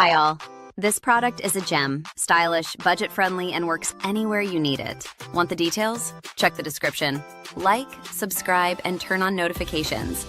Hi all. This product is a gem, stylish, budget-friendly, and works anywhere you need it. Want the details? Check the description. Like, subscribe, and turn on notifications.